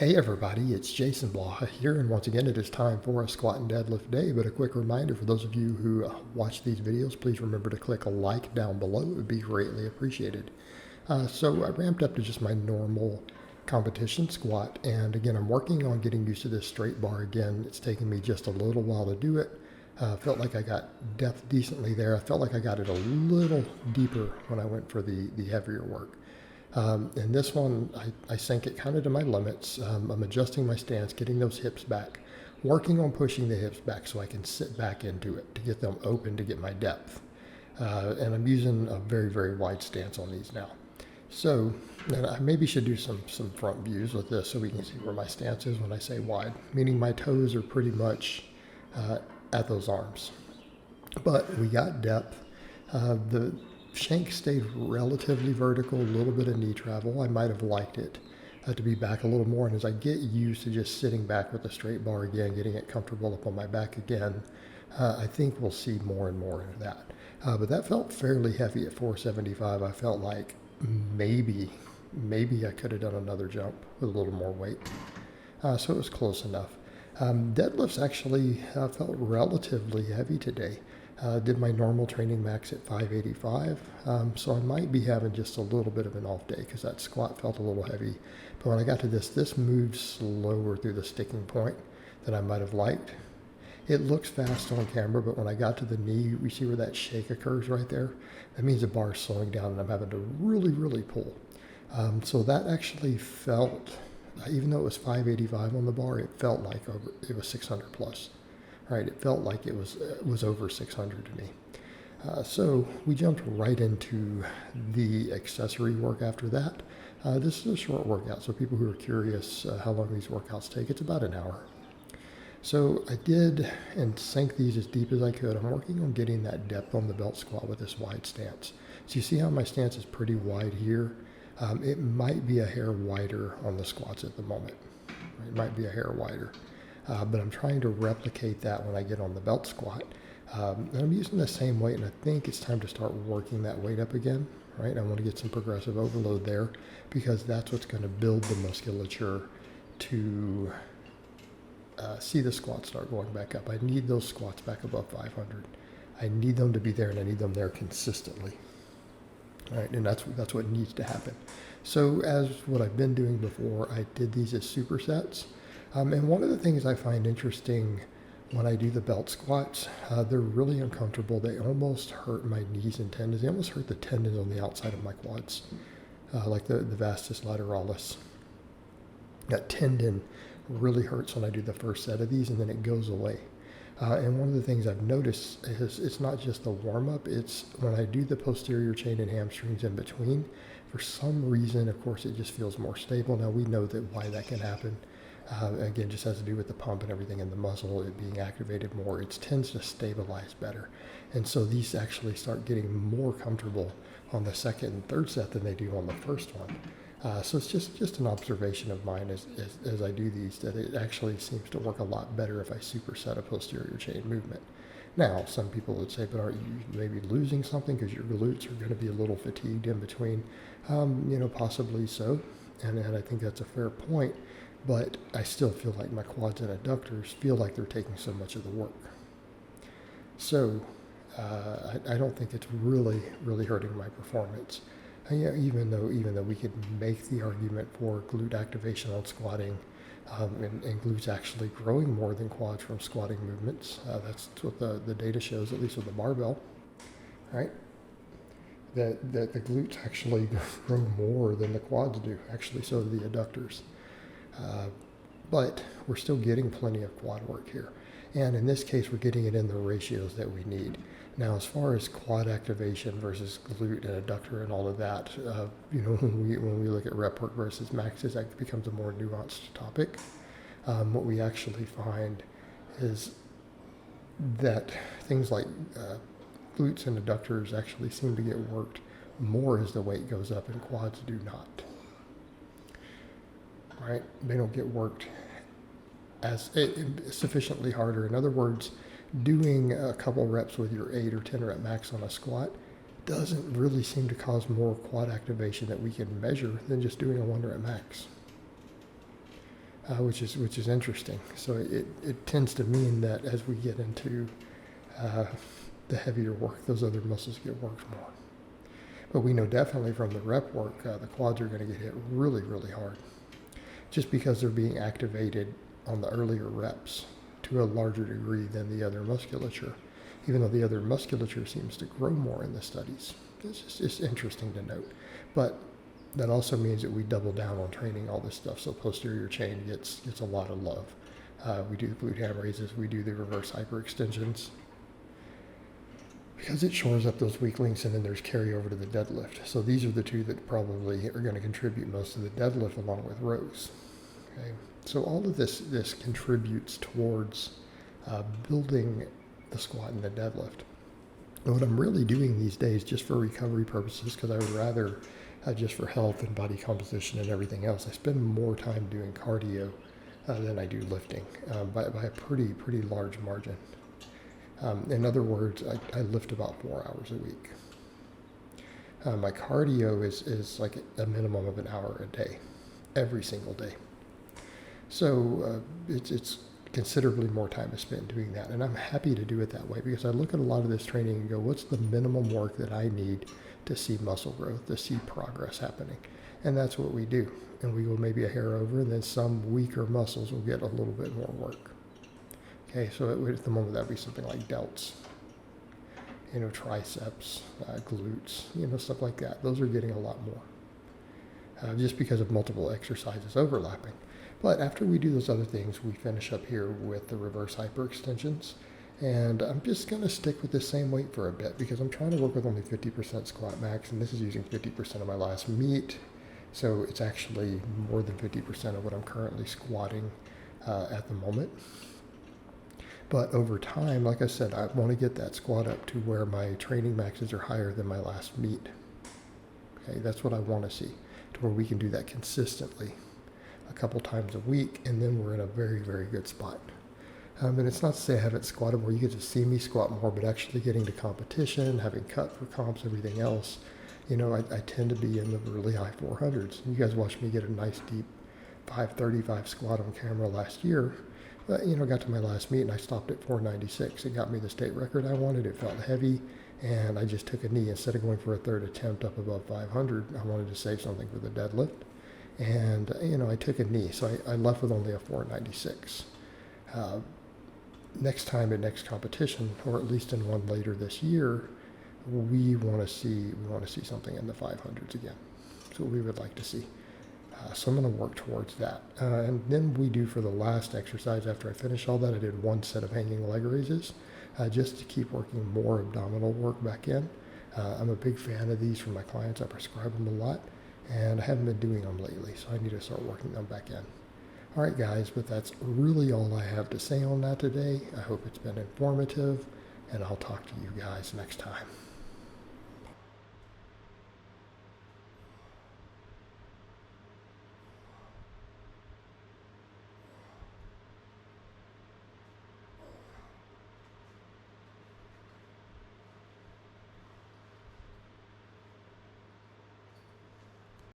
Hey everybody, it's Jason Blaha here, and once again it is time for a squat and deadlift day. But a quick reminder for those of you who watch these videos, please remember to click a like down below. It would be greatly appreciated. So I ramped up to just my normal competition squat, and again I'm working on getting used to this straight bar again. It's taken me just a little while to do it. Felt like I got depth decently there. I felt like I got it a little deeper when I went for the heavier work. In this one, I sank it kind of to my limits. I'm adjusting my stance, getting those hips back, working on pushing the hips back so I can sit back into it to get them open to get my depth. And I'm using a very, very wide stance on these now. So, and I maybe should do some front views with this so we can see where my stance is when I say wide, meaning my toes are pretty much at those arms. But we got depth. The shank stayed relatively vertical, a little bit of knee travel. I might have liked it to be back a little more. And as I get used to just sitting back with a straight bar again, getting it comfortable up on my back again, I think we'll see more and more of that. But that felt fairly heavy at 475. I felt like maybe I could have done another jump with a little more weight. So it was close enough. Deadlifts actually felt relatively heavy today. Did my normal training max at 585, so I might be having just a little bit of an off day because that squat felt a little heavy. But when I got to this moved slower through the sticking point than I might have liked. It looks fast on camera, but when I got to the knee, we see where that shake occurs right there. That means the bar is slowing down and I'm having to really pull. So that actually felt, even though it was 585 on the bar, it felt like it was 600 plus. Right, it felt like it was over 600 to me. So we jumped right into the accessory work after that. This is a short workout, so people who are curious how long these workouts take, it's about an hour. So I did and sank these as deep as I could. I'm working on getting that depth on the belt squat with this wide stance. So you see how my stance is pretty wide here? It might be a hair wider on the squats at the moment. It might be a hair wider. But I'm trying to replicate that when I get on the belt squat. And I'm using the same weight, and I think it's time to start working that weight up again, right? I want to get some progressive overload there because that's what's going to build the musculature to see the squats start going back up. I need those squats back above 500. I need them to be there, and I need them there consistently. All right, and that's what needs to happen. So as what I've been doing before, I did these as supersets. And one of the things I find interesting when I do the belt squats, they're really uncomfortable. They almost hurt my knees and tendons. They almost hurt the tendons on the outside of my quads, like the vastus lateralis. That tendon really hurts when I do the first set of these, and then it goes away. And one of the things I've noticed is it's not just the warm-up, it's when I do the posterior chain and hamstrings in between, for some reason, of course, it just feels more stable. Now, we know that why that can happen. Again, just has to do with the pump and everything in the muscle, it being activated more. It tends to stabilize better. And so these actually start getting more comfortable on the second and third set than they do on the first one. So it's just an observation of mine as I do these, that it actually seems to work a lot better if I superset a posterior chain movement. Now, some people would say, but aren't you maybe losing something because your glutes are going to be a little fatigued in between? Possibly so. And I think that's a fair point. But I still feel like my quads and adductors feel like they're taking so much of the work. So I don't think it's really hurting my performance. Even though we could make the argument for glute activation on squatting, and glutes actually growing more than quads from squatting movements. That's what the data shows, at least with the barbell, right? That the glutes actually grow more than the quads do. Actually, so do the adductors. But we're still getting plenty of quad work here. And in this case, we're getting it in the ratios that we need. Now, as far as quad activation versus glute and adductor and all of that, when we look at rep work versus maxes, that becomes a more nuanced topic. What we actually find is that things like glutes and adductors actually seem to get worked more as the weight goes up, and quads do not. Right? They don't get worked as sufficiently harder. In other words, doing a couple reps with your 8 or 10 rep max on a squat doesn't really seem to cause more quad activation that we can measure than just doing a 1 rep max. which is interesting. So it tends to mean that as we get into the heavier work, those other muscles get worked more. But we know definitely from the rep work, the quads are going to get hit really, really hard, just because they're being activated on the earlier reps to a larger degree than the other musculature, even though the other musculature seems to grow more in the studies. It's interesting to note. But that also means that we double down on training all this stuff, so posterior chain gets a lot of love. We do the glute ham raises, we do the reverse hyperextensions, because it shores up those weak links, and then there's carryover to the deadlift. So these are the two that probably are going to contribute most to the deadlift along with rows. Okay, so all of this contributes towards building the squat and the deadlift. And what I'm really doing these days, just for recovery purposes, because I would rather, just for health and body composition and everything else, I spend more time doing cardio than I do lifting, by a pretty large margin. In other words, I lift about 4 hours a week. My cardio is like a minimum of an hour a day, every single day. So it's considerably more time is spent doing that, and I'm happy to do it that way, because I look at a lot of this training and go, what's the minimum work that I need to see muscle growth, to see progress happening? And that's what we do. And we go maybe a hair over, and then some weaker muscles will get a little bit more work. Okay, so at the moment that would be something like delts, triceps, glutes, stuff like that. Those are getting a lot more, just because of multiple exercises overlapping. But after we do those other things, we finish up here with the reverse hyperextensions. And I'm just going to stick with the same weight for a bit, because I'm trying to work with only 50% squat max, and this is using 50% of my last meet. So it's actually more than 50% of what I'm currently squatting at the moment. But over time, like I said, I want to get that squat up to where my training maxes are higher than my last meet. Okay, that's what I want to see, to where we can do that consistently a couple times a week, and then we're in a very, very good spot. And it's not to say I haven't squatted where you get to see me squat more, but actually getting to competition, having cut for comps, everything else, I tend to be in the really high 400s. You guys watched me get a nice deep 535 squat on camera last year. But, got to my last meet and I stopped at 496. It got me the state record I wanted. It felt heavy, and I just took a knee. Instead of going for a third attempt up above 500, I wanted to save something for the deadlift. And, I took a knee. So I left with only a 496. Next time at next competition, or at least in one later this year, we want to see something in the 500s again. That's what we would like to see. So I'm going to work towards that. And then we do, for the last exercise, after I finish all that, I did one set of hanging leg raises, just to keep working more abdominal work back in. I'm a big fan of these for my clients. I prescribe them a lot, and I haven't been doing them lately, so I need to start working them back in. All right, guys, but that's really all I have to say on that today. I hope it's been informative, and I'll talk to you guys next time.